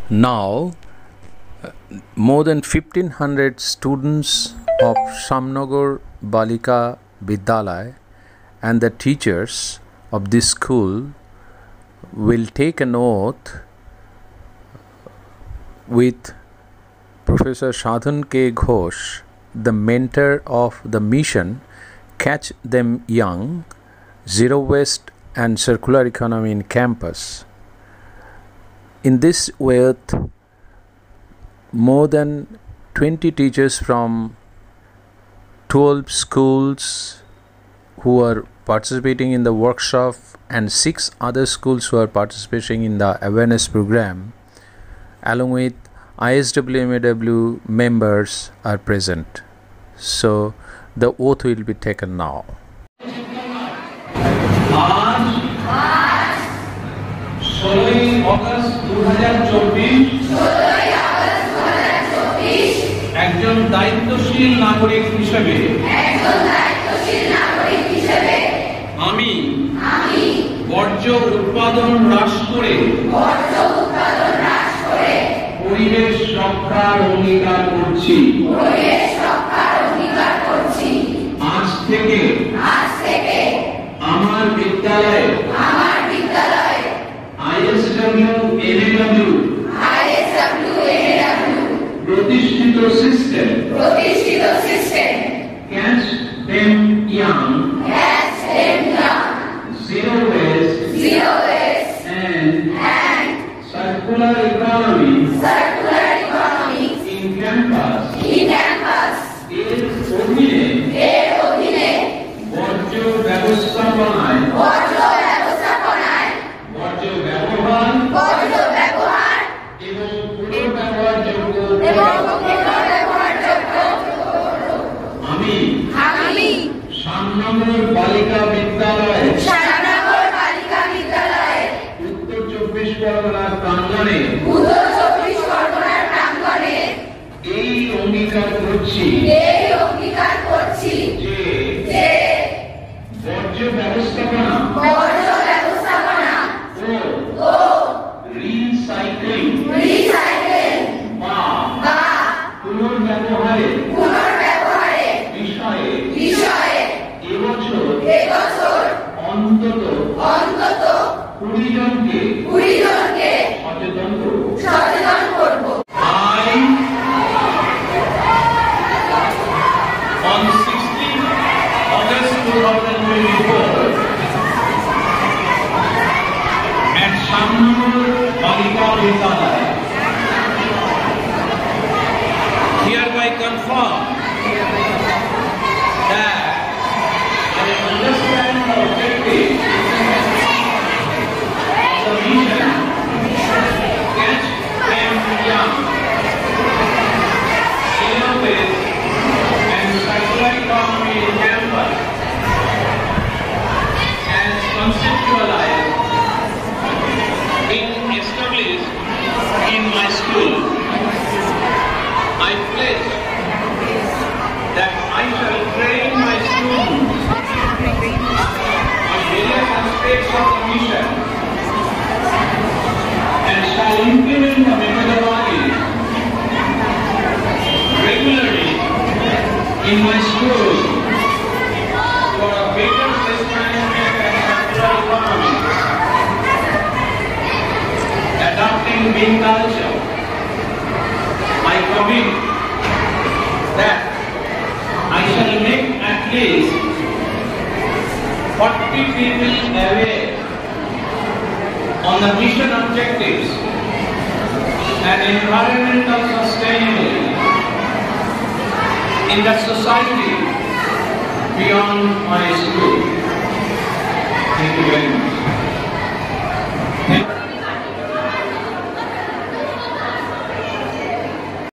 Now, more than 1500 students of Shamnagar Balika Vidyalaya and the teachers of this school will take an oath with Professor Sadhan K. Ghosh, the mentor of the mission Catch Them Young, Zero Waste and Circular Economy in Campus. In this oath, more than 20 teachers from 12 schools who are participating in the workshop and 6 other schools who are participating in the awareness program, along with ISWMAW members are present. So the oath will be taken now. একজন দায়িত্বশীল নাগরিক হিসেবে আমি বর্জ্য উৎপাদন হ্রাস করে পরিবেশ রক্ষার অঙ্গীকার করছি। আজ থেকে আমার বিদ্যালয়ে ISWMAW প্রতিষ্ঠিত system Catch Them Young, Zero Waste and Circular Economy in Campus এর অধীনে বর্জ্য ব্যবস্থাপনায় বর্জ্য ব্যবহার এবং পুনর্ব্যবহারযোগ্য আমি শ্যামনগর বালিকা বিদ্যালয় উত্তর 24 পরগনার প্রাঙ্গণে এই অঙ্গীকার করছি যে বর্জ্য ব্যবস্থাপনা ও রিসাইক্লিং বা পুনর্ব্যবহারের বিষয়ে এবছর অন্তত 20 জনকে সচেতন করব। On 16 August 2024 at Shamnagar Balika Vidyalaya hereby confirm that I understand the objective of the mission Catch Them Young, Zero Waste and Circular Economy in Campus as conceptualized being established in my school. I pledge that I shall train my students on various aspects of the mission and shall implement the methodology regularly in my school for a better waste management and circular economy, adopting green culture. I commit that I shall make at least 40 people aware on the mission objectives and environmental sustainability in the society beyond my school.